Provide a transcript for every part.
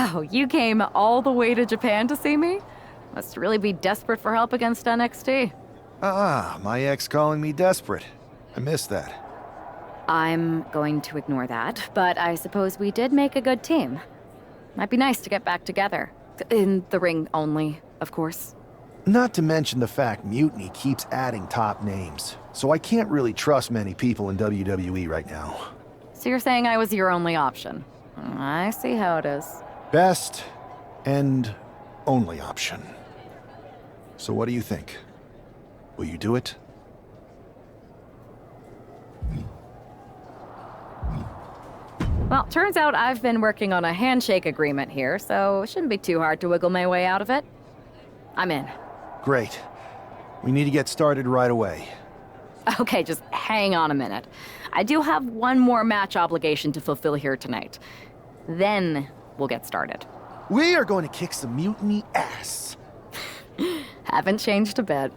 Wow, you came all the way to Japan to see me? Must really be desperate for help against NXT. My ex calling me desperate. I miss that. I'm going to ignore that, but I suppose we did make a good team. Might be nice to get back together. In the ring only, of course. Not to mention the fact Mutiny keeps adding top names, so I can't really trust many people in WWE right now. So you're saying I was your only option? I see how it is. Best and only option. So what do you think? Will you do it? Well, turns out I've been working on a handshake agreement here, so it shouldn't be too hard to wiggle my way out of it. I'm in. Great. We need to get started right away. Okay, just hang on a minute. I do have one more match obligation to fulfill here tonight. Then we'll get started. We are going to kick some Mutiny ass. Haven't changed a bit.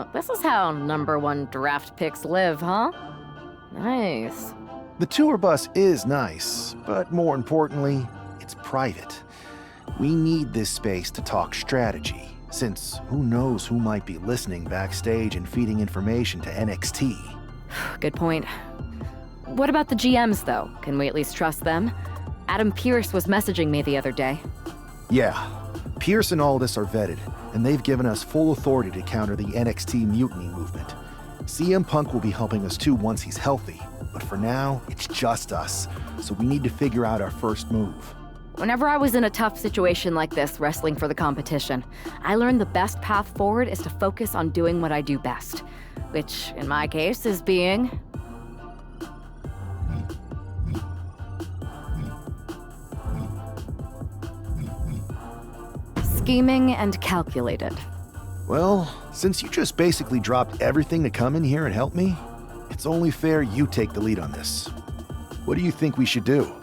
So, this is how #1 draft picks live, huh? Nice. The tour bus is nice, but more importantly, it's private. We need this space to talk strategy, since who knows who might be listening backstage and feeding information to NXT. Good point. What about the GMs, though? Can we at least trust them? Adam Pearce was messaging me the other day. Yeah, Pierce and Aldis are vetted, and they've given us full authority to counter the NXT mutiny movement. CM Punk will be helping us too once he's healthy, but for now, it's just us, so we need to figure out our first move. Whenever I was in a tough situation like this, wrestling for the competition, I learned the best path forward is to focus on doing what I do best, which, in my case, is being... scheming and calculated. Well, since you just basically dropped everything to come in here and help me, it's only fair you take the lead on this. What do you think we should do?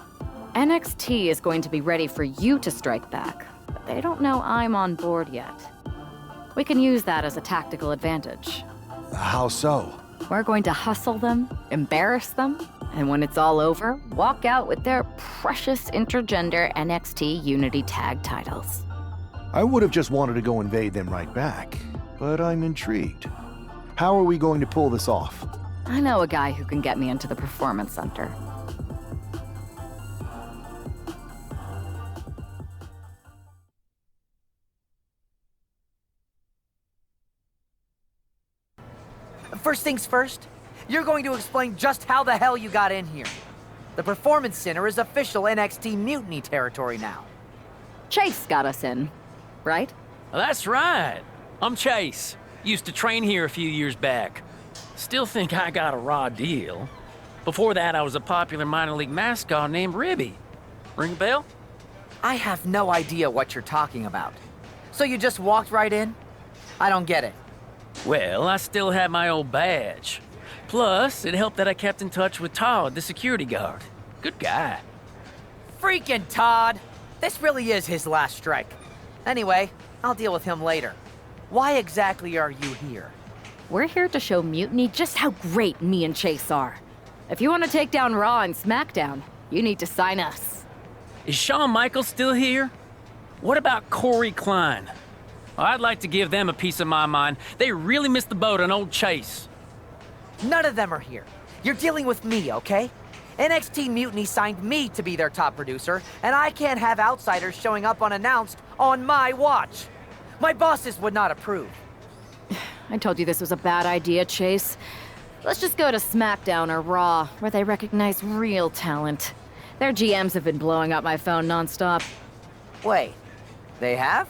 NXT is going to be ready for you to strike back, but they don't know I'm on board yet. We can use that as a tactical advantage. How so? We're going to hustle them, embarrass them, and when it's all over, walk out with their precious intergender NXT Unity Tag titles. I would have just wanted to go invade them right back, but I'm intrigued. How are we going to pull this off? I know a guy who can get me into the Performance Center. First things first, you're going to explain just how the hell you got in here. The Performance Center is official NXT Mutiny territory now. Chase got us in, right? That's right. I'm Chase. Used to train here a few years back. Still think I got a raw deal. Before that, I was a popular minor league mascot named Ribby. Ring a bell? I have no idea what you're talking about. So you just walked right in? I don't get it. Well, I still had my old badge. Plus, it helped that I kept in touch with Todd, the security guard. Good guy. Freaking Todd! This really is his last strike. Anyway, I'll deal with him later. Why exactly are you here? We're here to show Mutiny just how great me and Chase are. If you want to take down Raw and SmackDown, you need to sign us. Is Shawn Michaels still here? What about Corey Klein? Well, I'd like to give them a piece of my mind. They really missed the boat on old Chase. None of them are here. You're dealing with me, okay? NXT Mutiny signed me to be their top producer, and I can't have outsiders showing up unannounced on my watch. My bosses would not approve. I told you this was a bad idea, Chase. Let's just go to SmackDown or Raw, where they recognize real talent. Their GMs have been blowing up my phone nonstop. Wait, they have?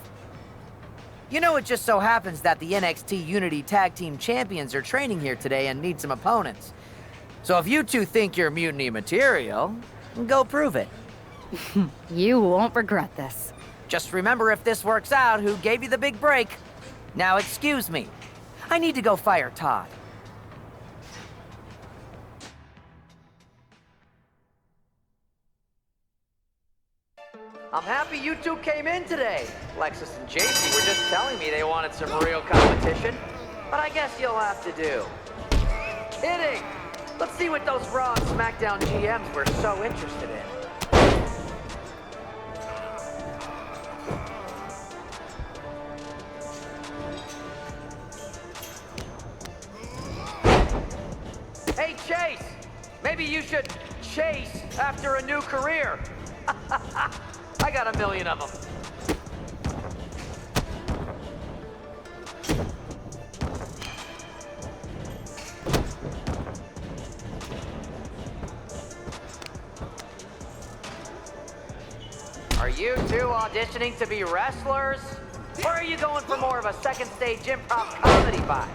You know, it just so happens that the NXT Unity Tag Team Champions are training here today and need some opponents. So if you two think you're Mutiny material, go prove it. You won't regret this. Just remember, if this works out, who gave you the big break. Now excuse me. I need to go fire Todd. I'm happy you two came in today. Lexus and JC were just telling me they wanted some real competition, but I guess you'll have to do. Kidding! Let's see what those Raw and SmackDown GMs were so interested in. Hey, Chase! Maybe you should chase after a new career. I got 1 million of them. Are you two auditioning to be wrestlers? Or are you going for more of a second stage improv comedy vibe?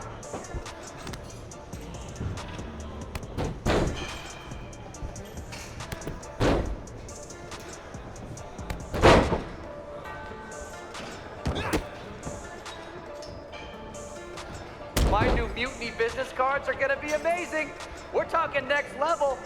My new Mutiny business cards are gonna be amazing. We're talking next level.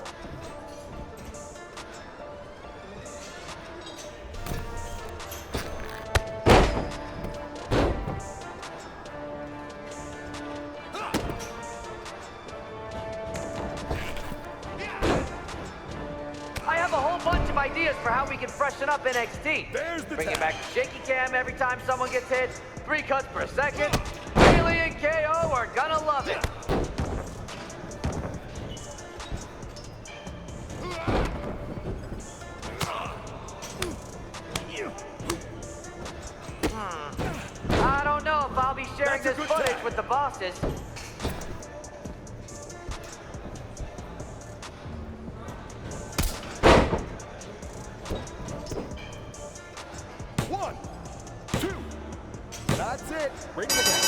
freshen up NXT. Bringing back the shaky cam every time someone gets hit, 3 cuts per second. Bailey and KO are gonna love it. I don't know if I'll be sharing this footage with the bosses. One, two. That's it. Ring the bell.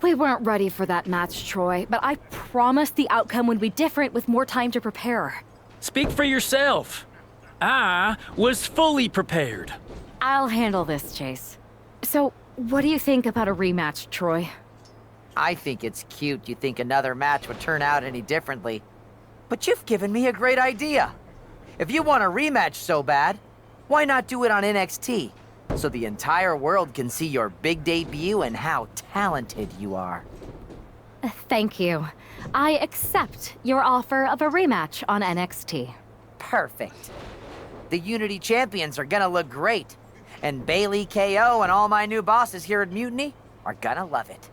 We weren't ready for that match, Troy, but I promised the outcome would be different with more time to prepare. Speak for yourself. I was fully prepared. I'll handle this, Chase. So, what do you think about a rematch, Troy? I think it's cute you think another match would turn out any differently. But you've given me a great idea. If you want a rematch so bad, why not do it on NXT? So the entire world can see your big debut and how talented you are. Thank you. I accept your offer of a rematch on NXT. Perfect. The Unity champions are gonna look great. And Bailey, KO, and all my new bosses here at Mutiny are gonna love it.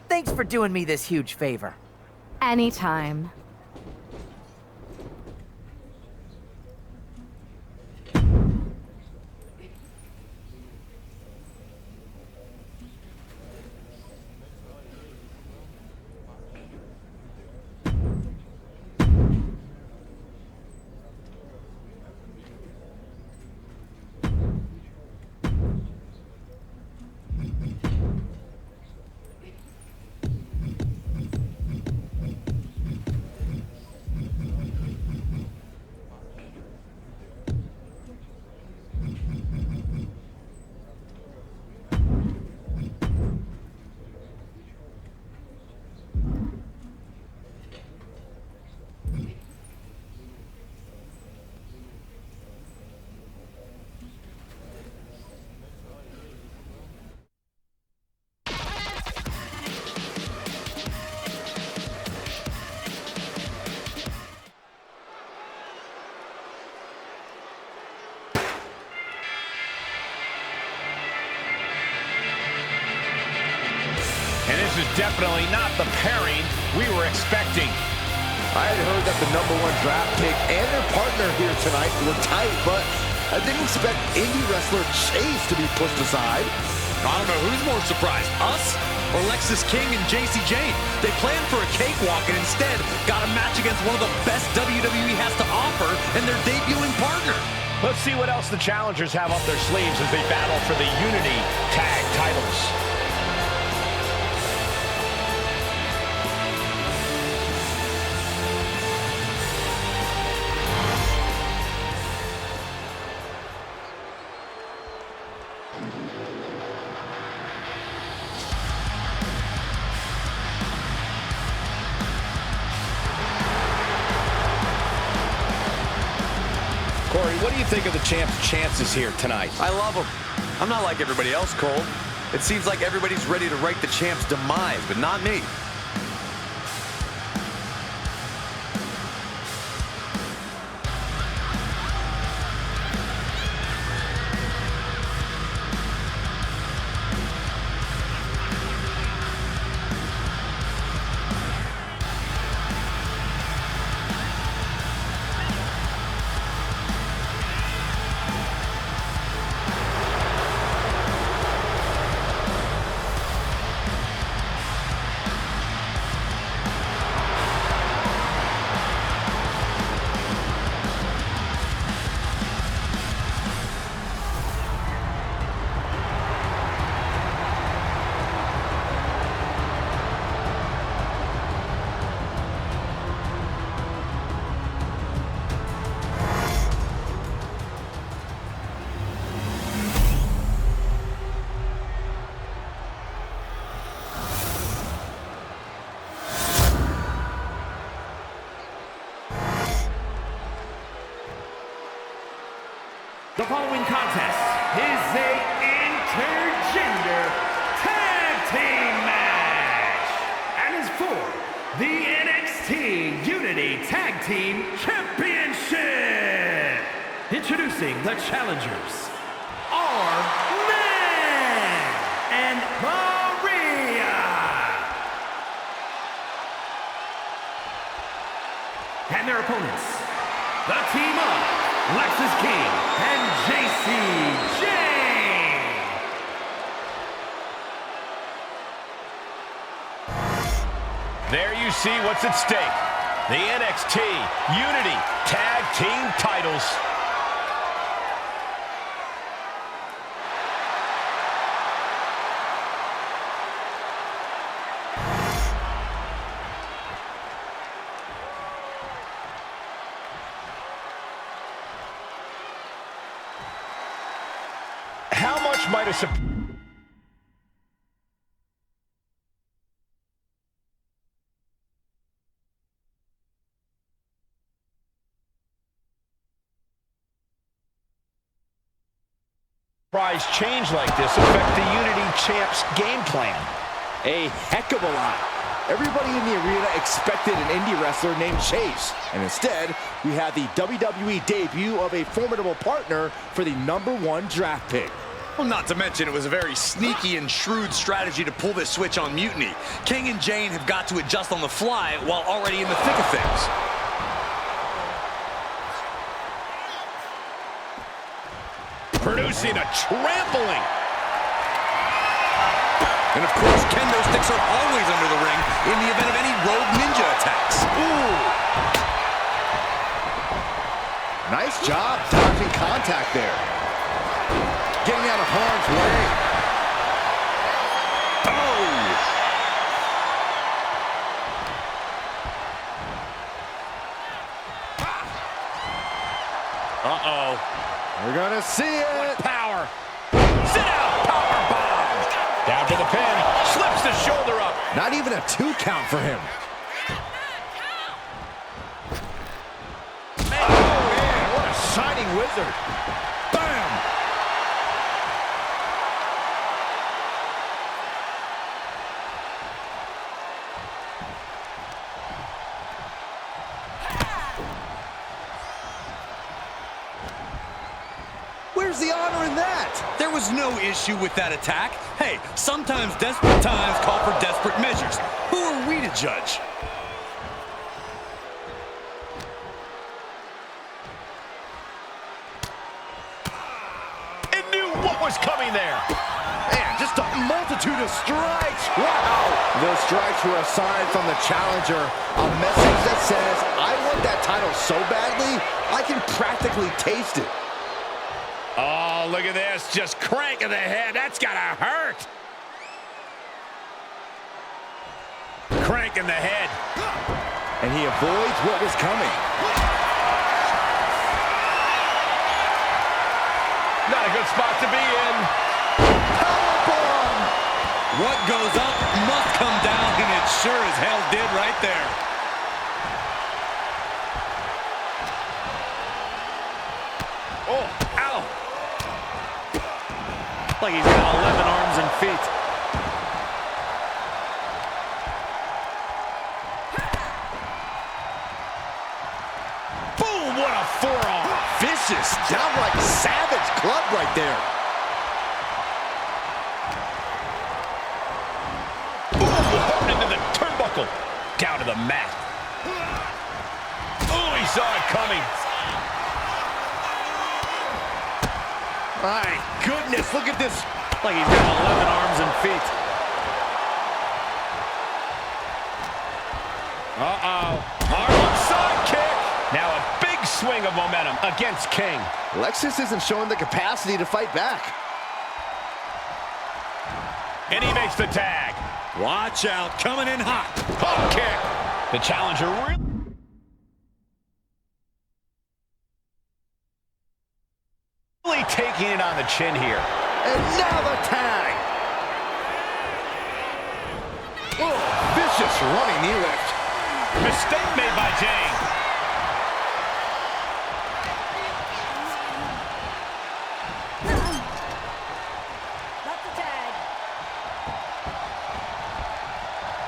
Thanks for doing me this huge favor. Anytime. And this is definitely not the pairing we were expecting. I had heard that the #1 draft pick and their partner here tonight were tight, but I didn't expect indie wrestler Chase to be pushed aside. I don't know who's more surprised, us or Lexis King and JC Jane. They planned for a cakewalk and instead got a match against one of the best WWE has to offer and their debuting partner. Let's see what else the challengers have up their sleeves as they battle for the Unity Tag titles. Corey, what do you think of the champ's chances here tonight? I love them. I'm not like everybody else, Cole. It seems like everybody's ready to write the champ's demise, but not me. The following contest is a intergender tag team WWE Tag Team Championship. Introducing the challengers, Man and Maria. And their opponents, the team of Lexis King and JC Jane. There you see what's at stake. The NXT Unity Tag Team titles. How much might a surprise change like this affect the Unity Champs game plan? A heck of a lot. Everybody in the arena expected an indie wrestler named Chase, and instead, we had the WWE debut of a formidable partner for the #1 draft pick. Well, not to mention, it was a very sneaky and shrewd strategy to pull this switch on Mutiny. King and Jane have got to adjust on the fly while already in the thick of things. producing a trampling. And of course, kendo sticks are always under the ring in the event of any rogue ninja attacks. Ooh. Nice job dodging contact there. Getting out of harm's way. Uh-oh. We're gonna see it. Power. Sit out. Power bomb. Down to the pin. Slips the shoulder up. Not even a 2 count for him. Man. Oh, man, what a shining wizard. Bam. Where's the honor in that? There was no issue with that attack. Hey, sometimes desperate times call for desperate measures. Who are we to judge? It knew what was coming there. Man, just a multitude of strikes. Wow. Those strikes were a sign from the challenger. A message that says, I want that title so badly, I can practically taste it. Oh, look at this. Just cranking the head. That's gotta hurt. Cranking the head. And he avoids what was coming. Not a good spot to be in. Powerbomb! What goes up must come down, and it sure as hell did right there. Oh, ow. Like he's got 11 arms and feet. Boom, what a forearm. Vicious, downright savage club right there. Ooh, hard into the turnbuckle. Down to the mat. Oh, he saw it coming. My goodness, look at this. Like he's got 11 arms and feet. Uh-oh. Harlem side kick. Now a big swing of momentum against King. Lexis isn't showing the capacity to fight back. And he makes the tag. Watch out, coming in hot. Hop kick. The challenger really taking it on the chin here. And now the tag. Oh, vicious running knee lift. Mistake made by Jane.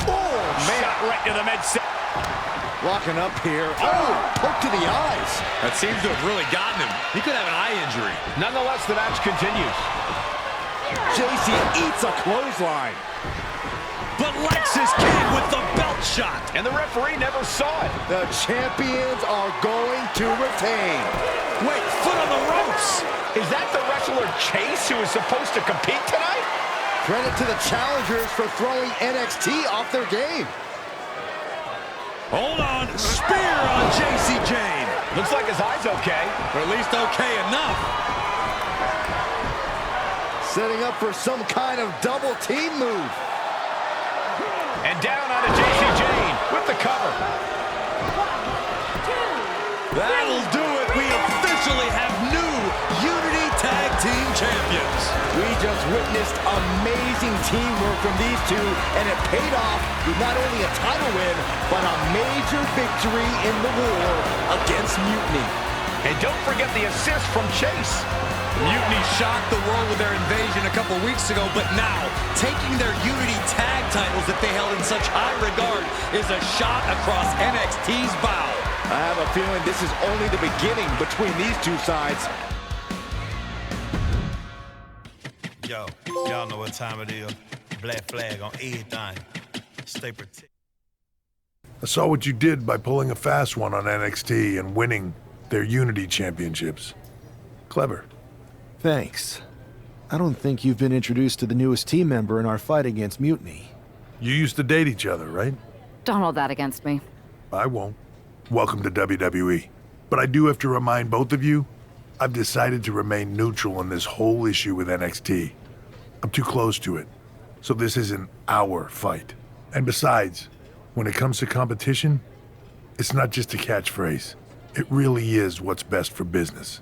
Oh, man. Shot right to the midsection. Locking up here. Oh, poke to the eyes. That seems to have really gotten him. He could have an eye injury. Nonetheless, the match continues. JC eats a clothesline. But Lexis King with the belt shot. And the referee never saw it. The champions are going to retain. Wait, foot on the ropes. Is that the wrestler Chase who is supposed to compete tonight? Credit to the challengers for throwing NXT off their game. Hold on. Spear on JC Jane. Looks like his eye's okay. Or at least okay enough. Setting up for some kind of double team move. And down onto JC Jane with the cover. That'll do it. We officially have new Unity Tag Team Champions. We just witnessed amazing teamwork from these two, and it paid off with not only a title win, but a major victory in the war against Mutiny. And don't forget the assist from Chase. Mutiny shocked the world with their invasion a couple weeks ago, but now, taking their Unity Tag titles that they held in such high regard is a shot across NXT's bow. I have a feeling this is only the beginning between these two sides. Yo, y'all know what time it is. Black flag on everything. Stay protected. I saw what you did by pulling a fast one on NXT and winning their Unity Championships. Clever. Thanks. I don't think you've been introduced to the newest team member in our fight against Mutiny. You used to date each other, right? Don't hold that against me. I won't. Welcome to WWE. But I do have to remind both of you, I've decided to remain neutral in this whole issue with NXT. I'm too close to it, so this isn't our fight. And besides, when it comes to competition, it's not just a catchphrase. It really is what's best for business.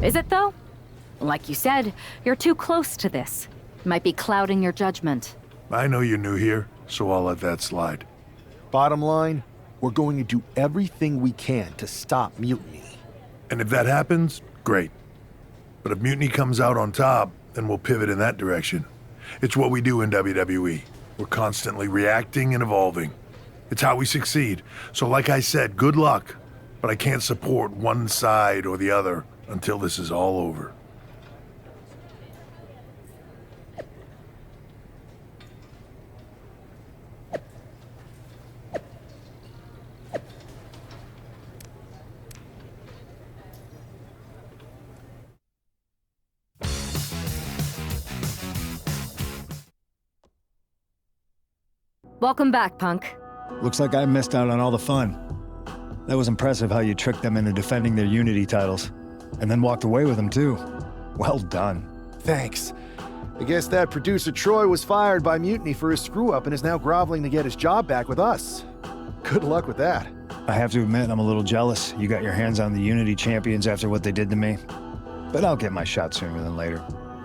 Is it, though? Like you said, you're too close to this. Might be clouding your judgment. I know you're new here, so I'll let that slide. Bottom line, we're going to do everything we can to stop Mutiny. And if that happens, great. But if Mutiny comes out on top, then we'll pivot in that direction. It's what we do in WWE. We're constantly reacting and evolving. It's how we succeed. So like I said, good luck. But I can't support one side or the other until this is all over. Welcome back, Punk. Looks like I missed out on all the fun. That was impressive how you tricked them into defending their Unity titles. And then walked away with them, too. Well done. Thanks. I guess that producer Troy was fired by Mutiny for his screw-up and is now groveling to get his job back with us. Good luck with that. I have to admit, I'm a little jealous. You got your hands on the Unity champions after what they did to me. But I'll get my shot sooner than later.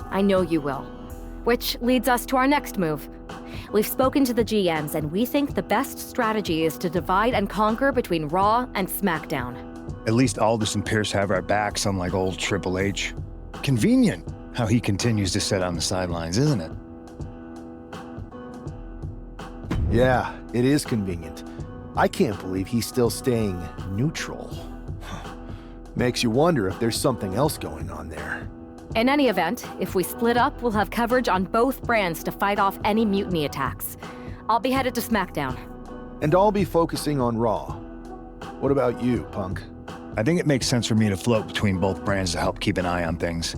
I know you will. Which leads us to our next move. We've spoken to the GMs, and we think the best strategy is to divide and conquer between Raw and SmackDown. At least Aldous and Pierce have our backs, unlike old Triple H. Convenient how he continues to sit on the sidelines, isn't it? Yeah, it is convenient. I can't believe he's still staying neutral. Makes you wonder if there's something else going on there. In any event, if we split up, we'll have coverage on both brands to fight off any Mutiny attacks. I'll be headed to SmackDown. And I'll be focusing on Raw. What about you, Punk? I think it makes sense for me to float between both brands to help keep an eye on things.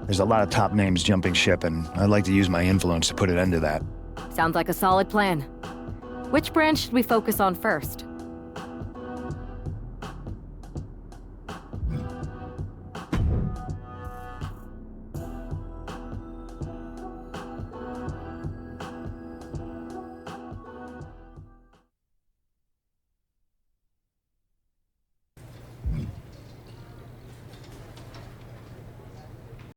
There's a lot of top names jumping ship, and I'd like to use my influence to put an end to that. Sounds like a solid plan. Which brand should we focus on first?